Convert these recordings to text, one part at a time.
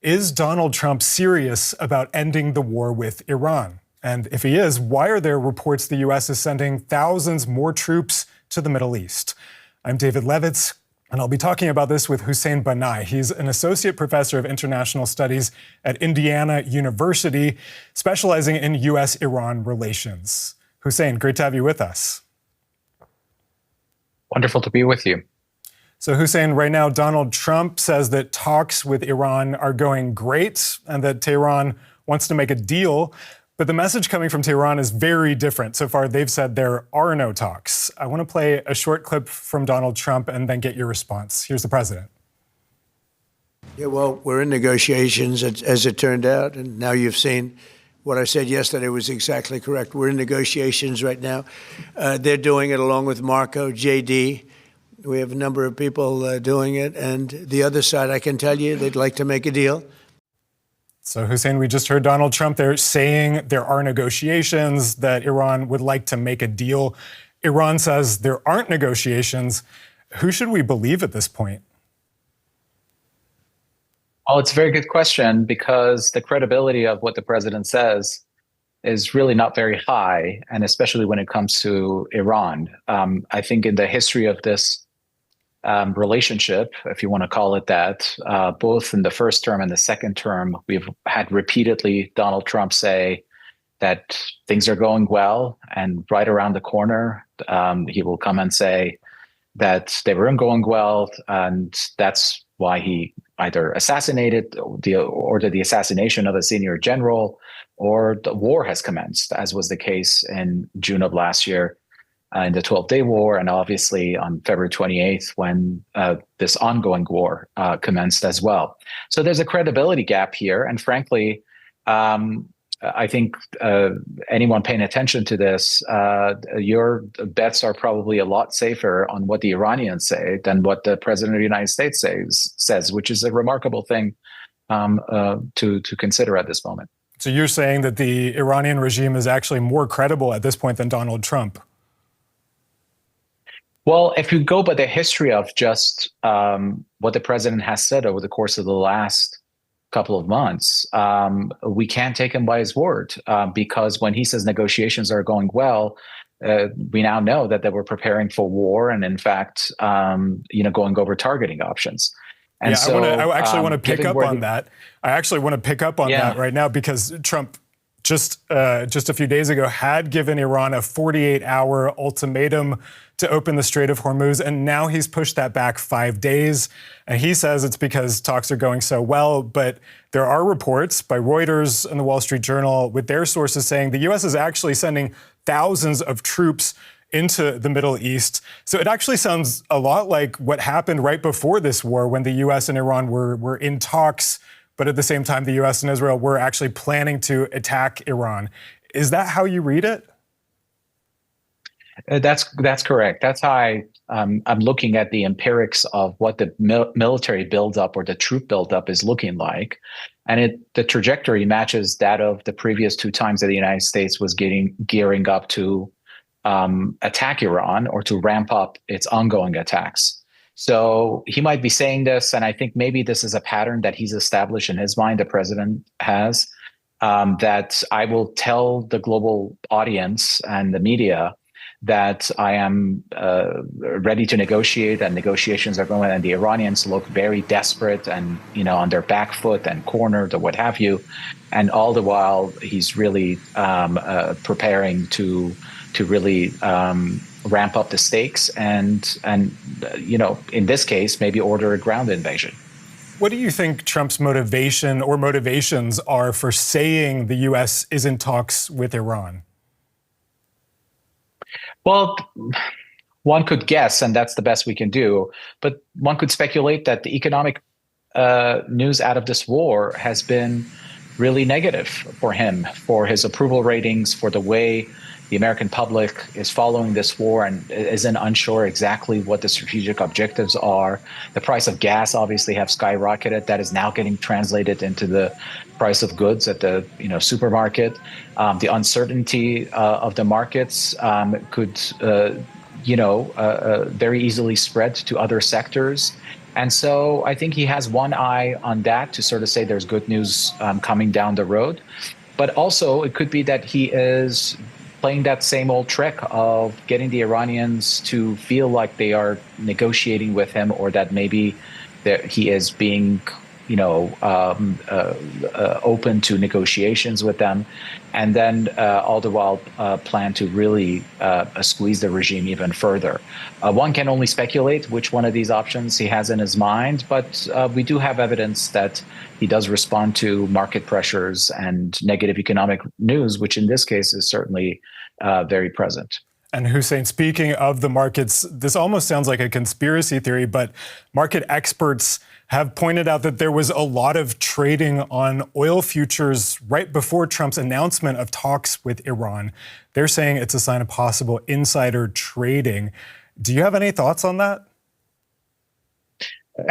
Is Donald Trump serious about ending the war with Iran? And if he is, why are there reports the U.S. is sending thousands more troops to the Middle East? I'm David Levitz, and I'll be talking about this with Hussein Banai. He's an associate professor of international studies at Indiana University, specializing in U.S.-Iran relations. Hussein, great to have you with us. Wonderful to be with you. So Hussein, right now, Donald Trump says that talks with Iran are going great and that Tehran wants to make a deal. But the message coming from Tehran is very different. So far, they've said there are no talks. I want to play a short clip from Donald Trump and then get your response. Here's the president. Yeah, well, we're in negotiations, as it turned out. And now you've seen what I said yesterday was exactly correct. We're in negotiations right now. They're doing it along with Marco, JD. We have a number of people doing it. And the other side, I can tell you, they'd like to make a deal. So, Hussein, we just heard Donald Trump there saying there are negotiations, that Iran would like to make a deal. Iran says there aren't negotiations. Who should we believe at this point? Oh, it's a very good question, because the credibility of what the president says is really not very high, and especially when it comes to Iran. I think in the history of this relationship, if you want to call it that, both in the first term and the second term, we've had repeatedly Donald Trump say that things are going well, and right around the corner, he will come and say that they weren't going well, and that's why he either assassinated ordered the assassination of a senior general, or the war has commenced, as was the case in June of last year in the 12-day war, and obviously on February 28th when this ongoing war commenced as well. So there's a credibility gap here, and frankly, I think anyone paying attention to this, your bets are probably a lot safer on what the Iranians say than what the president of the United States says, which is a remarkable thing to consider at this moment. So you're saying that the Iranian regime is actually more credible at this point than Donald Trump? Well, if you go by the history of just what the president has said over the course of the last couple of months, we can't take him by his word, because when he says negotiations are going well, we now know that they were preparing for war, and in fact, going over targeting options. And so, I actually want to pick up on that. I actually want to pick up on that right now, because Trump just a few days ago had given Iran a 48-hour ultimatum to open the Strait of Hormuz, and now he's pushed that back 5 days. And he says it's because talks are going so well, but there are reports by Reuters and the Wall Street Journal with their sources saying the U.S. is actually sending thousands of troops into the Middle East. So it actually sounds a lot like what happened right before this war, when the U.S. and Iran were in talks, but at the same time, the U.S. and Israel were actually planning to attack Iran. Is that how you read it? That's correct. That's how I'm looking at the empirics of what the military buildup or the troop buildup is looking like. And the trajectory matches that of the previous two times that the United States was gearing up to attack Iran, or to ramp up its ongoing attacks. So he might be saying this, and I think maybe this is a pattern that he's established in his mind, the president has, that I will tell the global audience and the media that I am ready to negotiate, and negotiations are going, and the Iranians look very desperate and, on their back foot and cornered or what have you. And all the while, he's really preparing to really ramp up the stakes and in this case, maybe order a ground invasion. What do you think Trump's motivation or motivations are for saying the U.S. is in talks with Iran? Well, one could guess, and that's the best we can do, but one could speculate that the economic news out of this war has been really negative for him, for his approval ratings, for the way the American public is following this war and isn't unsure exactly what the strategic objectives are. The price of gas obviously have skyrocketed. That is now getting translated into the price of goods at the supermarket. The uncertainty of the markets could very easily spread to other sectors. And so I think he has one eye on that to sort of say there's good news coming down the road. But also, it could be that he is playing that same old trick of getting the Iranians to feel like they are negotiating with him, or that maybe that he is being, open to negotiations with them, and then all the while plan to really squeeze the regime even further. One can only speculate which one of these options he has in his mind, but we do have evidence that he does respond to market pressures and negative economic news, which in this case is certainly very present. And Hussein, speaking of the markets, this almost sounds like a conspiracy theory, but market experts have pointed out that there was a lot of trading on oil futures right before Trump's announcement of talks with Iran. They're saying it's a sign of possible insider trading. Do you have any thoughts on that?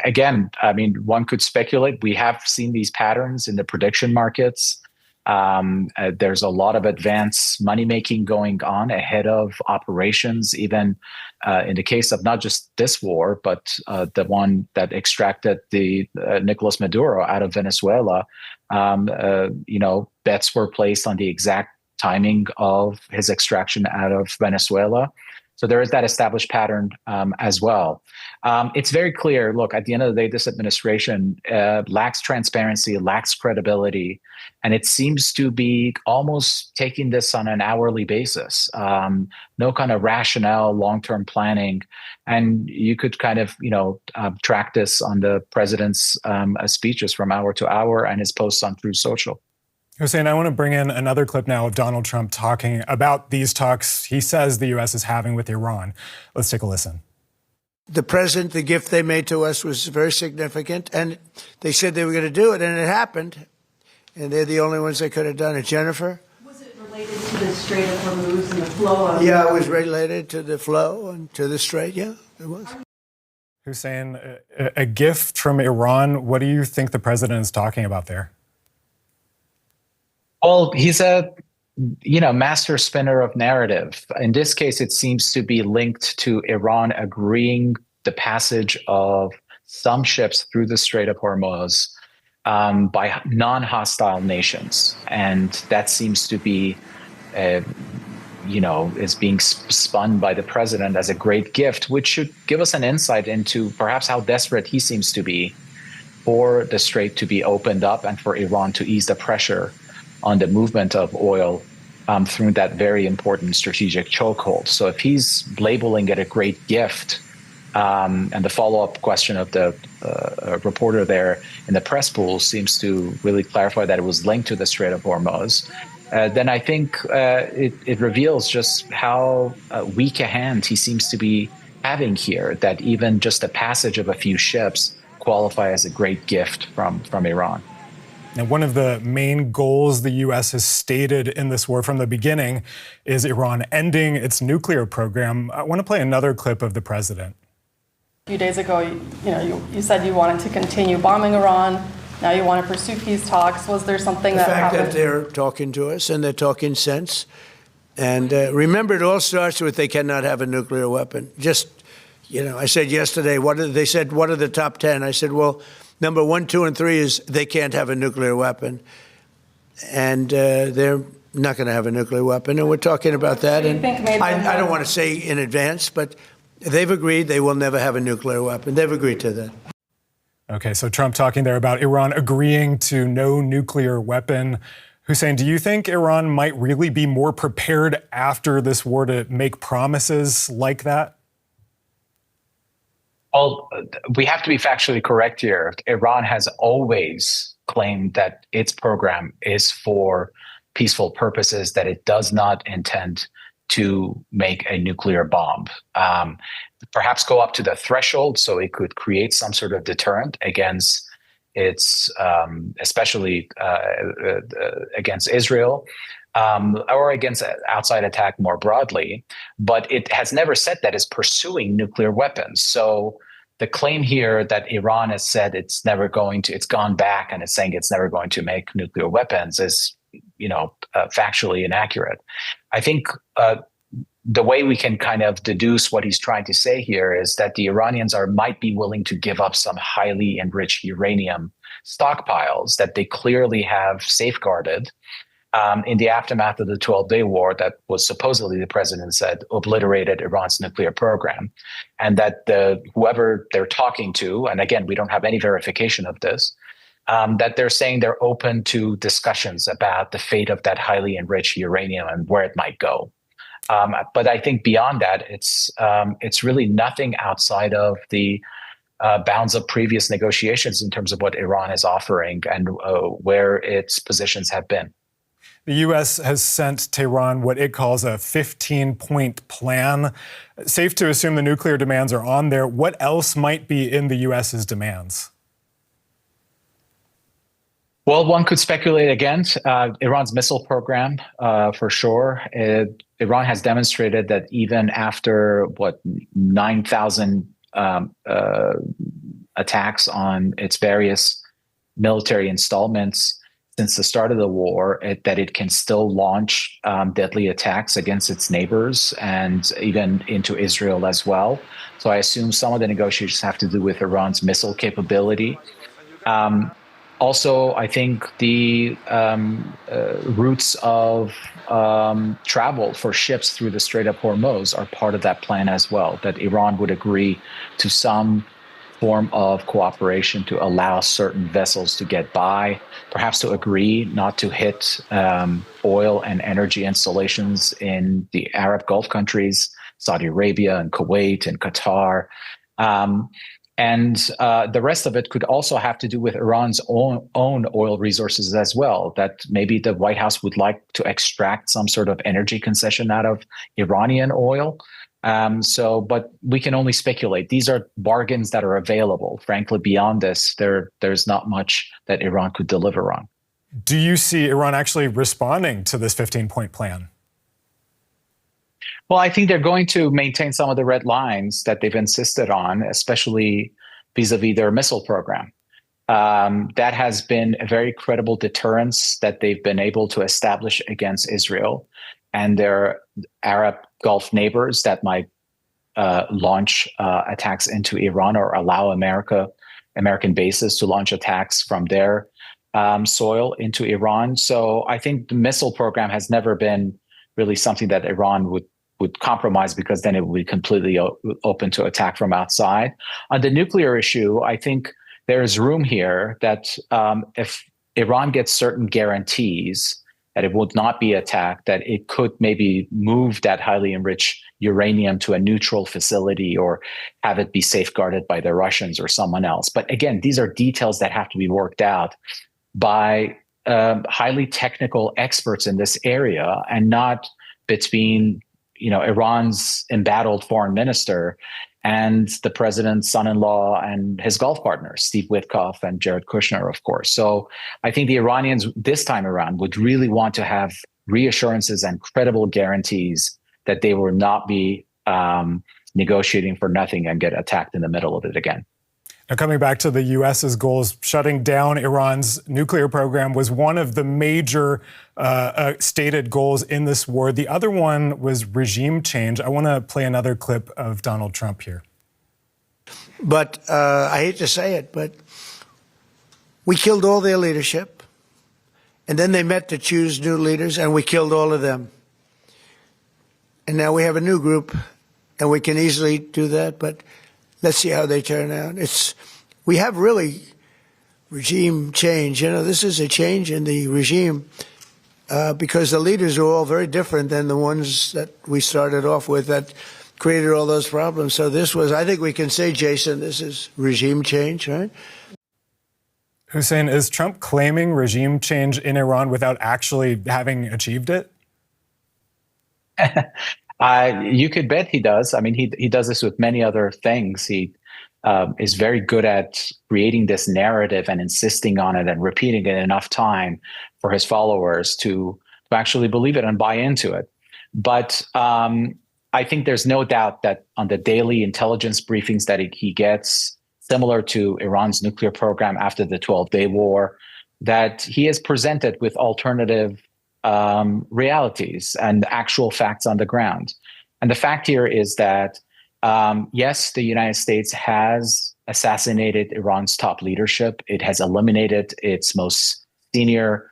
Again, I mean, one could speculate. We have seen these patterns in the prediction markets. There's a lot of advanced money making going on ahead of operations, even in the case of not just this war, but the one that extracted the Nicolas Maduro out of Venezuela. Bets were placed on the exact timing of his extraction out of Venezuela. So there is that established pattern as well. It's very clear, look, at the end of the day, this administration lacks transparency, lacks credibility, and it seems to be almost taking this on an hourly basis. No kind of rationale, long-term planning. And you could kind of, track this on the president's speeches from hour to hour and his posts on Truth Social. Hussein, I want to bring in another clip now of Donald Trump talking about these talks he says the U.S. is having with Iran. Let's take a listen. The president, the gift they made to us was very significant, and they said they were going to do it, and it happened. And they're the only ones that could have done it. Jennifer? Was it related to the Strait of Hormuz and the flow of... Yeah, it was related to the flow and to the Strait. Yeah, it was. Hussein, a gift from Iran. What do you think the president is talking about there? Well, he's a, master spinner of narrative. In this case, it seems to be linked to Iran agreeing the passage of some ships through the Strait of Hormuz by non-hostile nations. And that seems to be, is being spun by the president as a great gift, which should give us an insight into perhaps how desperate he seems to be for the Strait to be opened up and for Iran to ease the pressure on the movement of oil through that very important strategic chokehold. So if he's labeling it a great gift, and the follow-up question of the reporter there in the press pool seems to really clarify that it was linked to the Strait of Hormuz, then I think it reveals just how weak a hand he seems to be having here, that even just the passage of a few ships qualify as a great gift from Iran. Now, one of the main goals the U.S. has stated in this war from the beginning is Iran ending its nuclear program. I want to play another clip of the president. A few days ago, you said you wanted to continue bombing Iran. Now you want to pursue peace talks. Was there something that happened? The fact that they're talking to us and they're talking sense. And remember, it all starts with they cannot have a nuclear weapon. Just, I said yesterday, they said, what are the top 10? I said, well, number 1, 2, and 3 is they can't have a nuclear weapon. And they're not going to have a nuclear weapon. And we're talking about that. And I don't want to say in advance, but they've agreed they will never have a nuclear weapon. They've agreed to that. Okay, so Trump talking there about Iran agreeing to no nuclear weapon. Hussein, do you think Iran might really be more prepared after this war to make promises like that? Well, we have to be factually correct here. Iran has always claimed that its program is for peaceful purposes, that it does not intend to make a nuclear bomb. Perhaps go up to the threshold so it could create some sort of deterrent against its, especially against Israel, or against outside attack more broadly. But it has never said that it's pursuing nuclear weapons. So the claim here that Iran has said it's gone back and it's saying it's never going to make nuclear weapons is, factually inaccurate. I think the way we can kind of deduce what he's trying to say here is that the Iranians might be willing to give up some highly enriched uranium stockpiles that they clearly have safeguarded in the aftermath of the 12-day war that was supposedly, the president said, obliterated Iran's nuclear program. And that whoever they're talking to, and again, we don't have any verification of this, that they're saying they're open to discussions about the fate of that highly enriched uranium and where it might go. But I think beyond that, it's really nothing outside of the bounds of previous negotiations in terms of what Iran is offering and where its positions have been. The U.S. has sent Tehran what it calls a 15-point plan. Safe to assume the nuclear demands are on there. What else might be in the U.S.'s demands? Well, one could speculate against Iran's missile program, for sure. Iran has demonstrated that even after, 9,000 attacks on its various military installments since the start of the war, that it can still launch deadly attacks against its neighbors and even into Israel as well. So I assume some of the negotiations have to do with Iran's missile capability. Also, I think the routes of travel for ships through the Strait of Hormuz are part of that plan as well, that Iran would agree to some form of cooperation to allow certain vessels to get by, perhaps to agree not to hit oil and energy installations in the Arab Gulf countries, Saudi Arabia and Kuwait and Qatar. And the rest of it could also have to do with Iran's own oil resources as well, that maybe the White House would like to extract some sort of energy concession out of Iranian oil. But we can only speculate. These are bargains that are available. Frankly, beyond this, there's not much that Iran could deliver on. Do you see Iran actually responding to this 15-point plan? Well, I think they're going to maintain some of the red lines that they've insisted on, especially vis-a-vis their missile program. That has been a very credible deterrence that they've been able to establish against Israel and their Arab Gulf neighbors that might launch attacks into Iran or allow American bases to launch attacks from their soil into Iran. So I think the missile program has never been really something that Iran would compromise, because then it would be completely open to attack from outside. On the nuclear issue, I think there is room here that if Iran gets certain guarantees that it would not be attacked, that it could maybe move that highly enriched uranium to a neutral facility or have it be safeguarded by the Russians or someone else. But again, these are details that have to be worked out by highly technical experts in this area, and not between Iran's embattled foreign minister and the president's son-in-law and his Gulf partners, Steve Witkoff and Jared Kushner, of course. So I think the Iranians this time around would really want to have reassurances and credible guarantees that they will not be negotiating for nothing and get attacked in the middle of it again. Now, coming back to the U.S.'s goals, shutting down Iran's nuclear program was one of the major stated goals in this war. The other one was regime change. I want to play another clip of Donald Trump here. But I hate to say it, but we killed all their leadership. And then they met to choose new leaders, and we killed all of them. And now we have a new group, and we can easily do that, but let's see how they turn out. We have really regime change. This is a change in the regime because the leaders are all very different than the ones that we started off with that created all those problems. So this was, I think we can say, Jason, this is regime change, right? Hussein, is Trump claiming regime change in Iran without actually having achieved it? You could bet he does. I mean, he does this with many other things. He is very good at creating this narrative and insisting on it and repeating it enough time for his followers to actually believe it and buy into it. But I think there's no doubt that on the daily intelligence briefings that he gets, similar to Iran's nuclear program after the 12-day war, that he is presented with alternative realities and actual facts on the ground. And the fact here is that, yes, the United States has assassinated Iran's top leadership. It has eliminated its most senior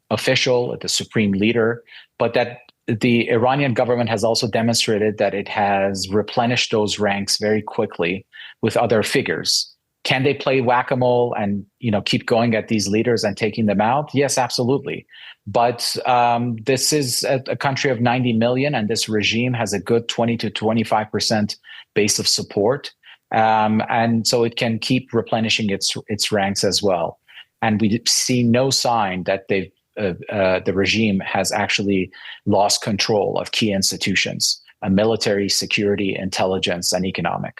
official, the supreme leader, but that the Iranian government has also demonstrated that it has replenished those ranks very quickly with other figures. Can they play whack-a-mole and keep going at these leaders and taking them out? Yes, absolutely. But this is a country of 90 million, and this regime has a good 20 to 25% base of support, and so it can keep replenishing its ranks as well. And we see no sign that the regime has actually lost control of key institutions, military, security, intelligence, and economic.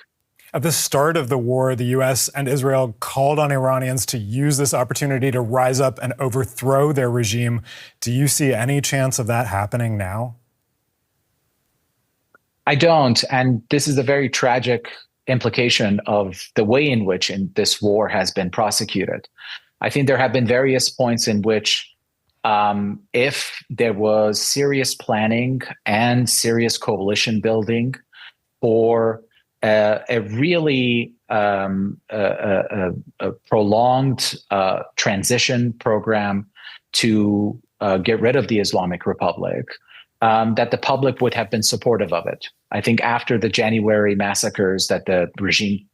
At the start of the war, the U.S. and Israel called on Iranians to use this opportunity to rise up and overthrow their regime. Do you see any chance of that happening now? I don't. And this is a very tragic implication of the way in which this war has been prosecuted. I think there have been various points in which if there was serious planning and serious coalition building for a really a prolonged transition program to get rid of the Islamic Republic, that the public would have been supportive of it. I think after the January massacres that the regime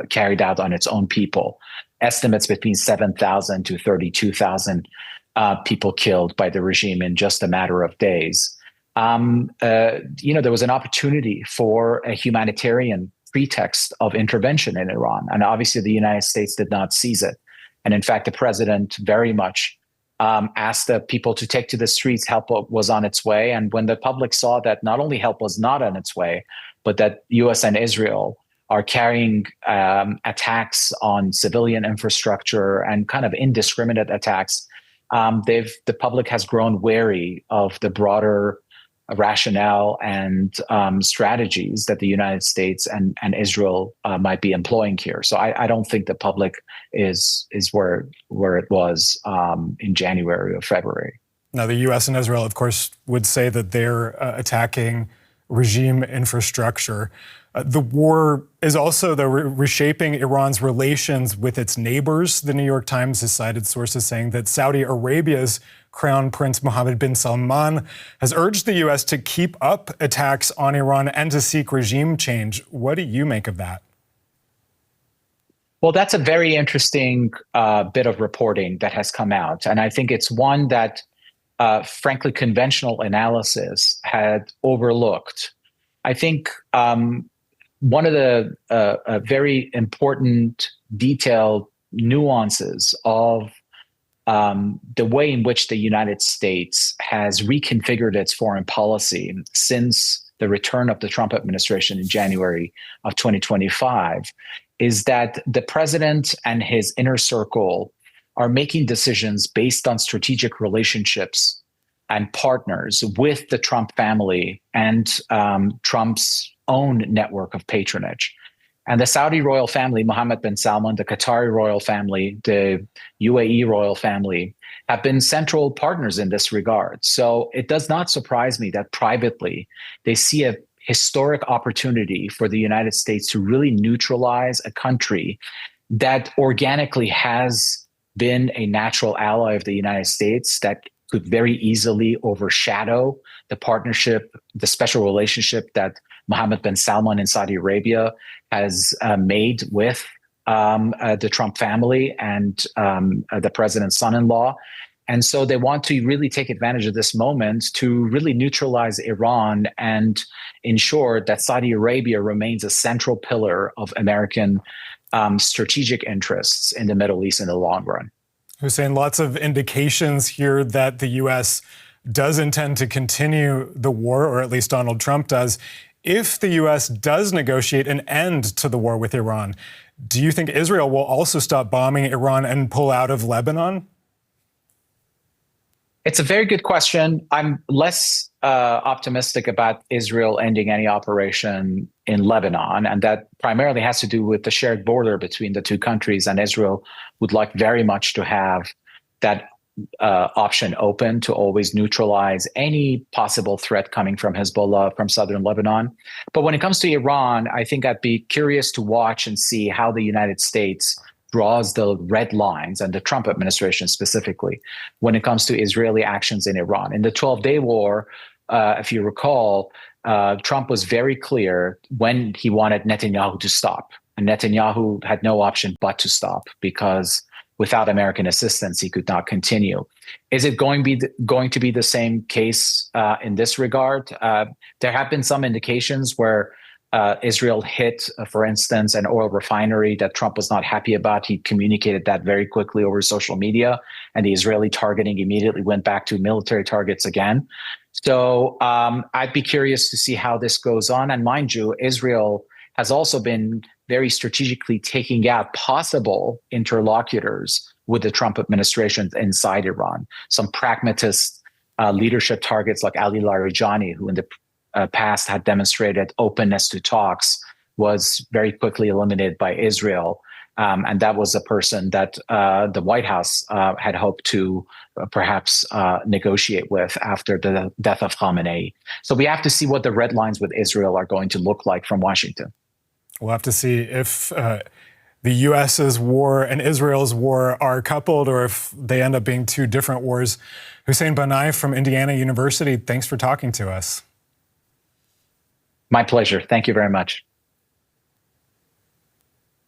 carried out on its own people, estimates between 7,000 to 32,000 people killed by the regime in just a matter of days. There was an opportunity for a humanitarian pretext of intervention in Iran. And obviously the United States did not seize it. And in fact, the president very much asked the people to take to the streets. Help was on its way. And when the public saw that not only help was not on its way, but that US and Israel are carrying attacks on civilian infrastructure and kind of indiscriminate attacks, the public has grown wary of the broader rationale and strategies that the United States and Israel might be employing here. So I don't think the public is where it was in January or February. Now, the U.S. and Israel, of course, would say that they're attacking regime infrastructure. The war is also reshaping Iran's relations with its neighbors. The New York Times has cited sources saying that Saudi Arabia's Crown Prince Mohammed bin Salman has urged the U.S. to keep up attacks on Iran and to seek regime change. What do you make of that? Well, that's a very interesting bit of reporting that has come out. And I think it's one that, frankly, conventional analysis had overlooked. I think one of the very important detailed nuances of the way in which the United States has reconfigured its foreign policy since the return of the Trump administration in January of 2025 is that the president and his inner circle are making decisions based on strategic relationships and partners with the Trump family and Trump's own network of patronage. And the Saudi royal family, Mohammed bin Salman, the Qatari royal family, the UAE royal family, have been central partners in this regard. So it does not surprise me that privately they see a historic opportunity for the United States to really neutralize a country that organically has been a natural ally of the United States that could very easily overshadow the partnership, the special relationship that Mohammed bin Salman in Saudi Arabia has made with the Trump family and the president's son-in-law. And so they want to really take advantage of this moment to really neutralize Iran and ensure that Saudi Arabia remains a central pillar of American strategic interests in the Middle East in the long run. Hussein, lots of indications here that the U.S. does intend to continue the war, or at least Donald Trump does. If the U.S. does negotiate an end to the war with Iran, do you think Israel will also stop bombing Iran and pull out of Lebanon? It's a very good question. I'm less optimistic about Israel ending any operation in Lebanon, and that primarily has to do with the shared border between the two countries, and Israel would like very much to have that option open to always neutralize any possible threat coming from Hezbollah, from southern Lebanon. But when it comes to Iran, I think I'd be curious to watch and see how the United States draws the red lines, and the Trump administration specifically, when it comes to Israeli actions in Iran. In the 12-day war, if you recall, Trump was very clear when he wanted Netanyahu to stop. And Netanyahu had no option but to stop, because without American assistance, he could not continue. Is it going to be the same case in this regard? There have been some indications where Israel hit, for instance, an oil refinery that Trump was not happy about. He communicated that very quickly over social media, and the Israeli targeting immediately went back to military targets again. So I'd be curious to see how this goes on. And mind you, Israel has also been very strategically taking out possible interlocutors with the Trump administration inside Iran. Some pragmatist leadership targets like Ali Larijani, who in the past had demonstrated openness to talks, was very quickly eliminated by Israel. And that was a person that the White House had hoped to perhaps negotiate with after the death of Khamenei. So we have to see what the red lines with Israel are going to look like from Washington. We'll have to see if the U.S.'s war and Israel's war are coupled, or if they end up being two different wars. Hussein Banai from Indiana University, thanks for talking to us. My pleasure. Thank you very much.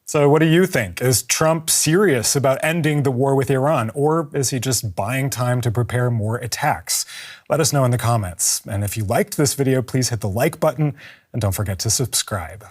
So what do you think? Is Trump serious about ending the war with Iran, or is he just buying time to prepare more attacks? Let us know in the comments. And if you liked this video, please hit the like button and don't forget to subscribe.